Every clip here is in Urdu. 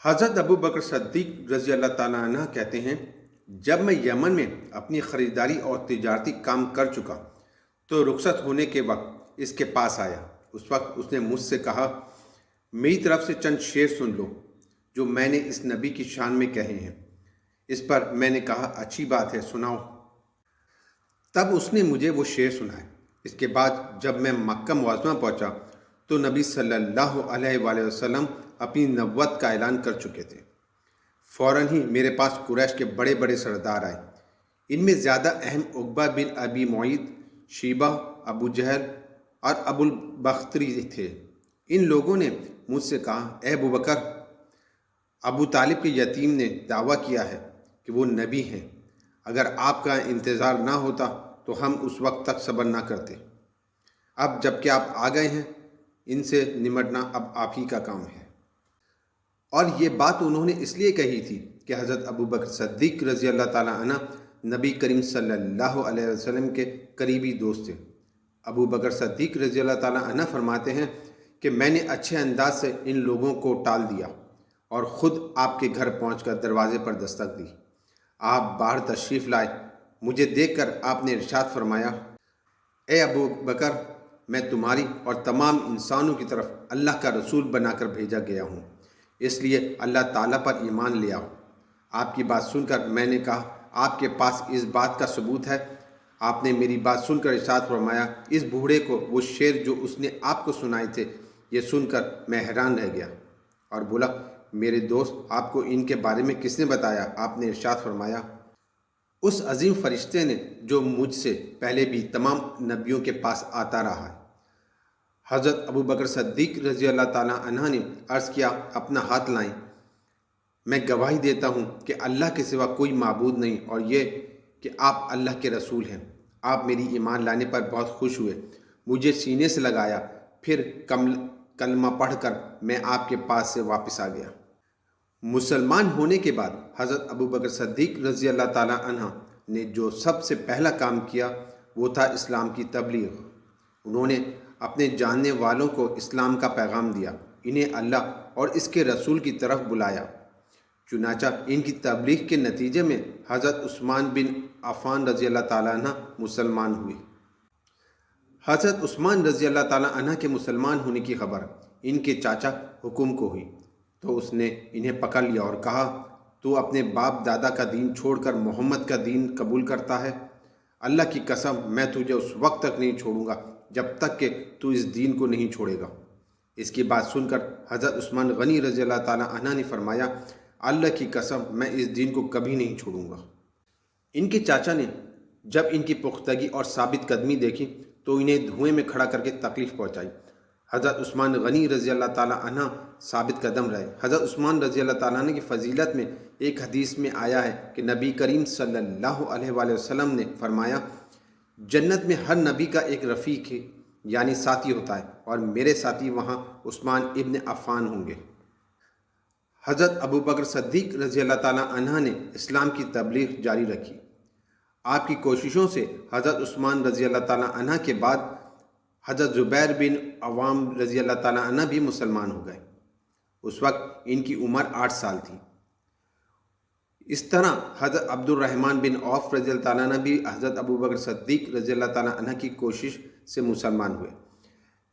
حضرت ابو بکر صدیق رضی اللہ تعالیٰ عنہ کہتے ہیں، جب میں یمن میں اپنی خریداری اور تجارتی کام کر چکا تو رخصت ہونے کے وقت اس کے پاس آیا۔ اس وقت اس نے مجھ سے کہا، میری طرف سے چند شعر سن لو جو میں نے اس نبی کی شان میں کہے ہیں۔ اس پر میں نے کہا، اچھی بات ہے، سناؤ۔ تب اس نے مجھے وہ شعر سنائے۔ اس کے بعد جب میں مکہ معظمہ پہنچا تو نبی صلی اللہ علیہ وآلہ وسلم اپنی نبوت کا اعلان کر چکے تھے۔ فوراً ہی میرے پاس قریش کے بڑے بڑے سردار آئے۔ ان میں زیادہ اہم عقبہ بن ابی معیط، شیبہ، ابو جہل اور ابو البختری تھے۔ ان لوگوں نے مجھ سے کہا، اے ابو بکر، ابو طالب کے یتیم نے دعویٰ کیا ہے کہ وہ نبی ہیں۔ اگر آپ کا انتظار نہ ہوتا تو ہم اس وقت تک صبر نہ کرتے۔ اب جب کہ آپ آ گئے ہیں، ان سے نمٹنا اب آپ ہی کا کام ہے۔ اور یہ بات انہوں نے اس لیے کہی تھی کہ حضرت ابو بکر صدیق رضی اللہ تعالیٰ عنہ نبی کریم صلی اللہ علیہ وسلم کے قریبی دوست تھے۔ ابو بکر صدیق رضی اللہ تعالیٰ عنہ فرماتے ہیں کہ میں نے اچھے انداز سے ان لوگوں کو ٹال دیا اور خود آپ کے گھر پہنچ کر دروازے پر دستک دی۔ آپ باہر تشریف لائے۔ مجھے دیکھ کر آپ نے ارشاد فرمایا، اے ابو بکر، میں تمہاری اور تمام انسانوں کی طرف اللہ کا رسول بنا کر بھیجا گیا ہوں، اس لیے اللہ تعالیٰ پر ایمان لے آؤ۔ آپ کی بات سن کر میں نے کہا، آپ کے پاس اس بات کا ثبوت ہے؟ آپ نے میری بات سن کر ارشاد فرمایا، اس بوڑھے کو وہ شعر جو اس نے آپ کو سنائے تھے، یہ سن کر میں حیران رہ گیا اور بولا، میرے دوست، آپ کو ان کے بارے میں کس نے بتایا؟ آپ نے ارشاد فرمایا، اس عظیم فرشتے نے جو مجھ سے پہلے بھی تمام نبیوں کے پاس آتا رہا ہے۔ حضرت ابو بکر صدیق رضی اللہ تعالیٰ عنہ نے عرض کیا، اپنا ہاتھ لائیں، میں گواہی دیتا ہوں کہ اللہ کے سوا کوئی معبود نہیں، اور یہ کہ آپ اللہ کے رسول ہیں۔ آپ میری ایمان لانے پر بہت خوش ہوئے، مجھے سینے سے لگایا، پھر کلمہ پڑھ کر میں آپ کے پاس سے واپس آ گیا۔ مسلمان ہونے کے بعد حضرت ابو بکر صدیق رضی اللہ تعالیٰ عنہ نے جو سب سے پہلا کام کیا وہ تھا اسلام کی تبلیغ۔ انہوں نے اپنے جاننے والوں کو اسلام کا پیغام دیا، انہیں اللہ اور اس کے رسول کی طرف بلایا۔ چنانچہ ان کی تبلیغ کے نتیجے میں حضرت عثمان بن عفان رضی اللہ تعالیٰ عنہ مسلمان ہوئے۔ حضرت عثمان رضی اللہ تعالیٰ عنہ کے مسلمان ہونے کی خبر ان کے چاچا حکم کو ہوئی تو اس نے انہیں پکڑ لیا اور کہا، تو اپنے باپ دادا کا دین چھوڑ کر محمد کا دین قبول کرتا ہے؟ اللہ کی قسم، میں تجھے اس وقت تک نہیں چھوڑوں گا جب تک کہ تو اس دین کو نہیں چھوڑے گا۔ اس کی بات سن کر حضرت عثمان غنی رضی اللہ تعالیٰ عنہ نے فرمایا، اللہ کی قسم، میں اس دین کو کبھی نہیں چھوڑوں گا۔ ان کے چاچا نے جب ان کی پختگی اور ثابت قدمی دیکھی تو انہیں دھوئیں میں کھڑا کر کے تکلیف پہنچائی۔ حضرت عثمان غنی رضی اللہ تعالیٰ عنہ ثابت قدم رہے۔ حضرت عثمان رضی اللہ تعالیٰ عنہ کی فضیلت میں ایک حدیث میں آیا ہے کہ نبی کریم صلی اللہ علیہ وآلہ وسلم نے فرمایا، جنت میں ہر نبی کا ایک رفیق ہے، یعنی ساتھی ہوتا ہے، اور میرے ساتھی وہاں عثمان ابن عفان ہوں گے۔ حضرت ابو بکر صدیق رضی اللہ تعالیٰ عنہ نے اسلام کی تبلیغ جاری رکھی۔ آپ کی کوششوں سے حضرت عثمان رضی اللہ تعالیٰ عنہ کے بعد حضرت زبیر بن عوام رضی اللہ تعالیٰ عنہ بھی مسلمان ہو گئے۔ اس وقت ان کی عمر 8 سال تھی۔ اس طرح حضرت عبد الرحمن بن عوف رضی اللہ تعالیٰ عنہ بھی حضرت ابو بکر صدیق رضی اللہ تعالیٰ عنہ کی کوشش سے مسلمان ہوئے۔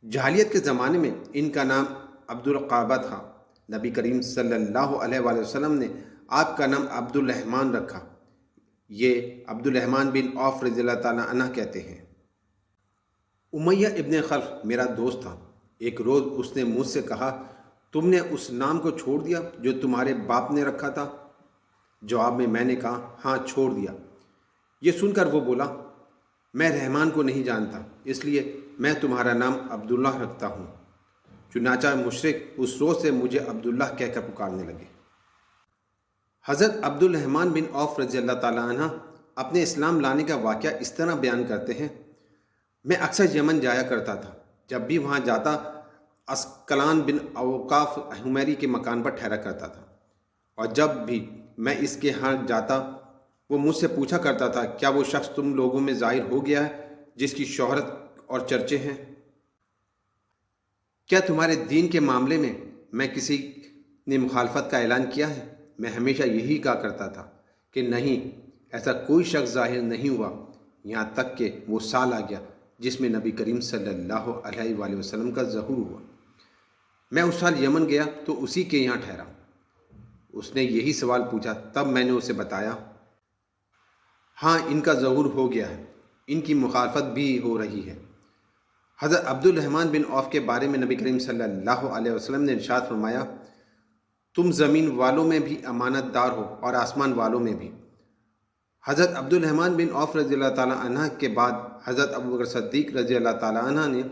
جاہلیت کے زمانے میں ان کا نام عبد القعبہ تھا۔ نبی کریم صلی اللہ علیہ وآلہ وسلم نے آپ کا نام عبد الرحمن رکھا۔ یہ عبد الرحمن بن عوف رضی اللہ تعالیٰ عنہ کہتے ہیں، امیہ ابن خلف میرا دوست تھا۔ ایک روز اس نے مجھ سے کہا، تم نے اس نام کو چھوڑ دیا جو تمہارے باپ نے رکھا تھا؟ جواب میں نے کہا، ہاں، چھوڑ دیا۔ یہ سن کر وہ بولا، میں رحمان کو نہیں جانتا، اس لیے میں تمہارا نام عبداللہ رکھتا ہوں۔ چنانچہ مشرک اس روز سے مجھے عبداللہ کہہ کر پکارنے لگے۔ حضرت عبد الرحمن بن عوف رضی اللہ تعالیٰ عنہ اپنے اسلام لانے کا واقعہ اس طرح بیان کرتے ہیں، میں اکثر یمن جایا کرتا تھا۔ جب بھی وہاں جاتا، اسکلان بن اوقاف حمیری کے مکان پر ٹھہرا کرتا تھا، اور جب بھی میں اس کے ہاں جاتا وہ مجھ سے پوچھا کرتا تھا، کیا وہ شخص تم لوگوں میں ظاہر ہو گیا ہے جس کی شہرت اور چرچے ہیں؟ کیا تمہارے دین کے معاملے میں میں کسی نے مخالفت کا اعلان کیا ہے؟ میں ہمیشہ یہی کہا کرتا تھا کہ نہیں، ایسا کوئی شخص ظاہر نہیں ہوا، یہاں تک کہ وہ سال آ گیا جس میں نبی کریم صلی اللہ علیہ وآلہ وسلم کا ظہور ہوا۔ میں اس سال یمن گیا تو اسی کے یہاں ٹھہرا۔ اس نے یہی سوال پوچھا، تب میں نے اسے بتایا، ہاں ان کا ظہور ہو گیا ہے، ان کی مخالفت بھی ہو رہی ہے۔ حضرت عبد الرحمن بن عوف کے بارے میں نبی کریم صلی اللہ علیہ وسلم نے ارشاد فرمایا، تم زمین والوں میں بھی امانت دار ہو اور آسمان والوں میں بھی۔ حضرت عبد الرحمن بن عوف رضی اللہ تعالیٰ عنہ کے بعد حضرت ابوبکر صدیق رضی اللہ تعالیٰ عنہ نے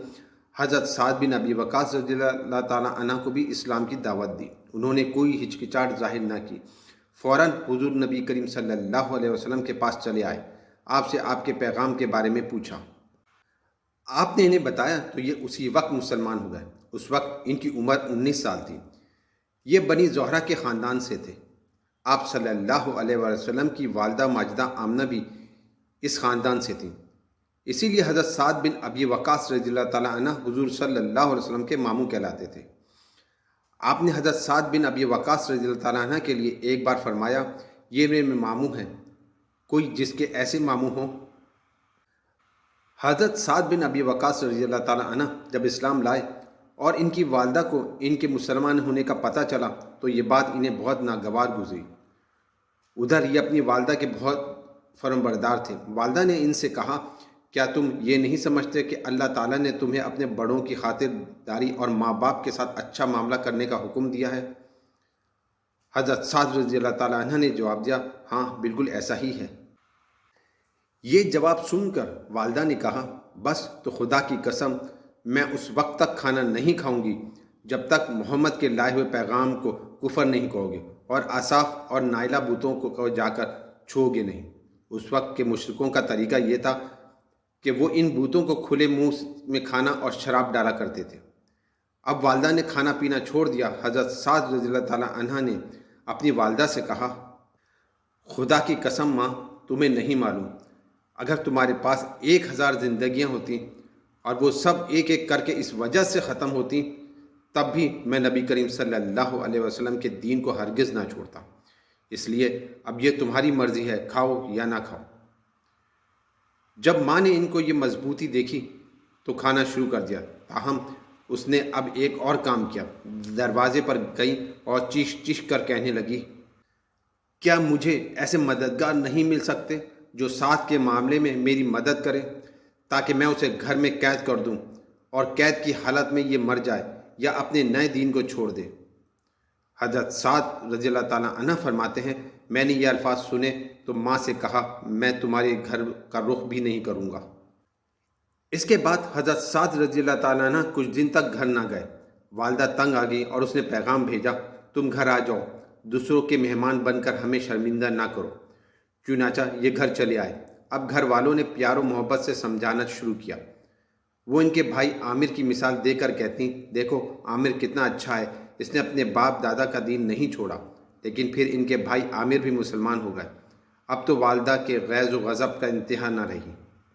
حضرت سعد بن ابی وقاص رضی اللہ تعالیٰ عنہ کو بھی اسلام کی دعوت دی۔ انہوں نے کوئی ہچکچاہٹ ظاہر نہ کی، فوراً حضور نبی کریم صلی اللہ علیہ وسلم کے پاس چلے آئے، آپ سے آپ کے پیغام کے بارے میں پوچھا۔ آپ نے انہیں بتایا تو یہ اسی وقت مسلمان ہو گئے۔ اس وقت ان کی عمر 19 سال تھی۔ یہ بنی زہرہ کے خاندان سے تھے۔ آپ صلی اللہ علیہ وسلم کی والدہ ماجدہ آمنہ بھی اس خاندان سے تھیں، اسی لیے حضرت سعد بن ابی وقاص رضی اللہ تعالیٰ عنہ حضور صلی اللہ علیہ وسلم کے ماموں کہلاتے تھے۔ آپ نے حضرت سعد بن ابی وقاص رضی اللہ تعالیٰ عنہ کے لیے ایک بار فرمایا، یہ میرے ماموں ہیں، کوئی جس کے ایسے ماموں ہوں۔ حضرت سعد بن ابی وقاص رضی اللہ تعالیٰ عنہ جب اسلام لائے اور ان کی والدہ کو ان کے مسلمان ہونے کا پتہ چلا تو یہ بات انہیں بہت ناگوار گزری۔ ادھر یہ اپنی والدہ کے بہت فرمانبردار تھے۔ والدہ نے ان سے کہا، کیا تم یہ نہیں سمجھتے کہ اللہ تعالیٰ نے تمہیں اپنے بڑوں کی خاطر داری اور ماں باپ کے ساتھ اچھا معاملہ کرنے کا حکم دیا ہے؟ حضرت سعد رضی اللہ تعالیٰ عنہ نے جواب دیا، ہاں بالکل ایسا ہی ہے۔ یہ جواب سن کر والدہ نے کہا، بس تو خدا کی قسم میں اس وقت تک کھانا نہیں کھاؤں گی جب تک محمد کے لائے ہوئے پیغام کو کفر نہیں کہو گے اور آصاف اور نائلہ بتوں کو جا کر چھو گے نہیں۔ اس وقت کے مشرکوں کا طریقہ یہ تھا کہ وہ ان بتوں کو کھلے منہ میں کھانا اور شراب ڈالا کرتے تھے۔ اب والدہ نے کھانا پینا چھوڑ دیا۔ حضرت سعد رضی اللہ تعالیٰ عنہ نے اپنی والدہ سے کہا، خدا کی قسم ماں، تمہیں نہیں معلوم، اگر تمہارے پاس 1000 زندگیاں ہوتی اور وہ سب ایک ایک کر کے اس وجہ سے ختم ہوتی، تب بھی میں نبی کریم صلی اللہ علیہ وسلم کے دین کو ہرگز نہ چھوڑتا۔ اس لیے اب یہ تمہاری مرضی ہے، کھاؤ یا نہ کھاؤ۔ جب ماں نے ان کو یہ مضبوطی دیکھی تو کھانا شروع کر دیا، تاہم اس نے اب ایک اور کام کیا، دروازے پر گئی اور چیخ چیخ کر کہنے لگی، کیا مجھے ایسے مددگار نہیں مل سکتے جو سعد کے معاملے میں میری مدد کرے تاکہ میں اسے گھر میں قید کر دوں اور قید کی حالت میں یہ مر جائے یا اپنے نئے دین کو چھوڑ دے؟ حضرت سعد رضی اللہ تعالیٰ عنہ فرماتے ہیں، میں نے یہ الفاظ سنے تو ماں سے کہا، میں تمہارے گھر کا رخ بھی نہیں کروں گا۔ اس کے بعد حضرت سعد رضی اللہ تعالیٰ عنہ کچھ دن تک گھر نہ گئے۔ والدہ تنگ آ گئی اور اس نے پیغام بھیجا، تم گھر آ جاؤ، دوسروں کے مہمان بن کر ہمیں شرمندہ نہ کرو۔ چنانچہ یہ گھر چلے آئے۔ اب گھر والوں نے پیار و محبت سے سمجھانا شروع کیا۔ وہ ان کے بھائی عامر کی مثال دے کر کہتی، دیکھو عامر کتنا اچھا ہے، اس نے اپنے باپ دادا کا دین نہیں چھوڑا۔ لیکن پھر ان کے بھائی عامر بھی مسلمان ہو گئے۔ اب تو والدہ کے غیظ و غضب کا انتہا نہ رہی۔